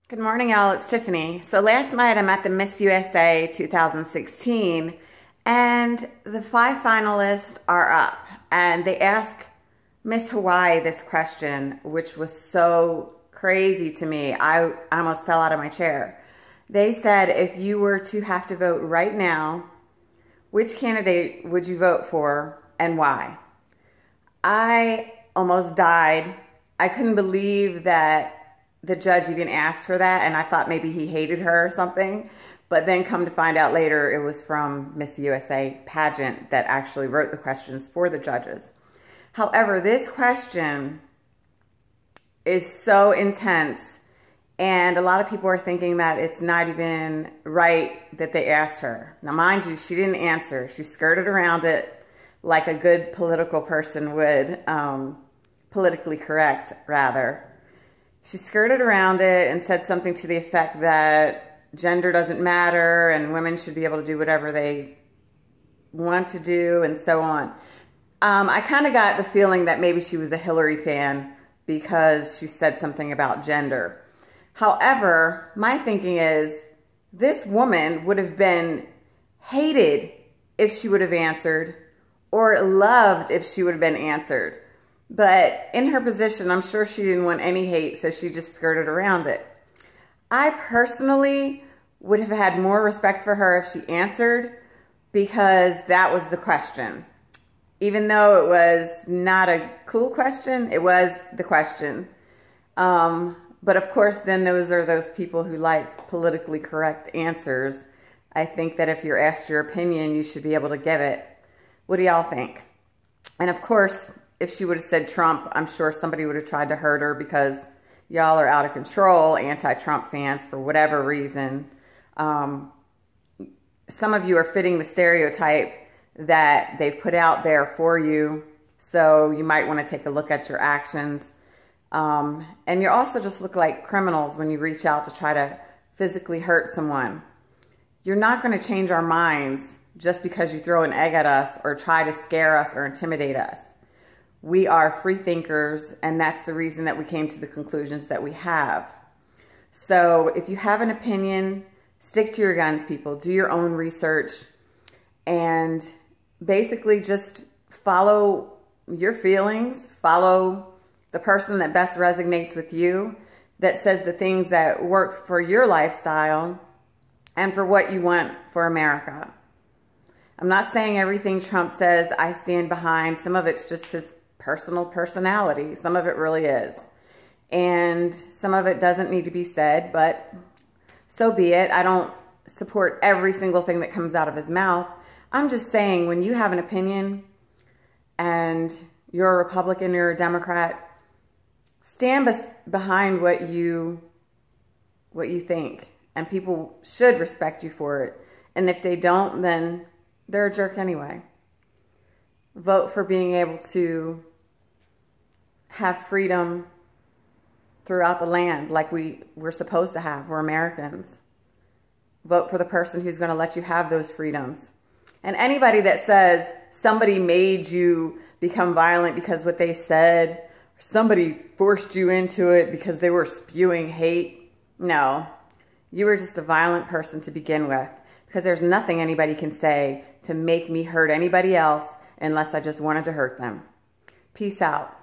Good morning, y'all. It's Tiffany. So last night I'm at the Miss USA 2016 and the 5 finalists are up and they ask Miss Hawaii this question, which was so crazy to me. I almost fell out of my chair. They said, if you were to have to vote right now, which candidate would you vote for and why? I almost died. I couldn't believe that the judge even asked her that, and I thought maybe he hated her or something. But then come to find out later, it was from Miss USA pageant that actually wrote the questions for the judges. However, this question is so intense, and a lot of people are thinking that it's not even right that they asked her. Now, mind you, she didn't answer. She skirted around it like a good political person would, politically correct, rather. She skirted around it and said something to the effect that gender doesn't matter and women should be able to do whatever they want to do and so on. I kind of got the feeling that maybe she was a Hillary fan because she said something about gender. However, my thinking is this woman would have been hated if she would have answered or loved if she would have been answered. But in her position, I'm sure she didn't want any hate, so she just skirted around it. I personally would have had more respect for her if she answered, because that was the question. Even though it was not a cool question, it was the question. But of course, then those are those people who like politically correct answers. I think that if you're asked your opinion, you should be able to give it. What do y'all think? And of course, if she would have said Trump, I'm sure somebody would have tried to hurt her because y'all are out of control, anti-Trump fans, for whatever reason. Some of you are fitting the stereotype that they've put out there for you, so you might want to take a look at your actions. And you also just look like criminals when you reach out to try to physically hurt someone. You're not going to change our minds just because you throw an egg at us or try to scare us or intimidate us. We are free thinkers, and that's the reason that we came to the conclusions that we have. So if you have an opinion, stick to your guns, people. Do your own research and basically just follow your feelings, follow the person that best resonates with you, that says the things that work for your lifestyle and for what you want for America. I'm not saying everything Trump says I stand behind. Some of it's just his personal personality. Some of it really is. And some of it doesn't need to be said, but so be it. I don't support every single thing that comes out of his mouth. I'm just saying, when you have an opinion and you're a Republican, you're a Democrat, stand behind what you think. And people should respect you for it. And if they don't, then they're a jerk anyway. Vote for being able to have freedom throughout the land like we're supposed to have. We're Americans. Vote for the person who's going to let you have those freedoms. And anybody that says somebody made you become violent because what they said, or somebody forced you into it because they were spewing hate, no. You were just a violent person to begin with, because there's nothing anybody can say to make me hurt anybody else unless I just wanted to hurt them. Peace out.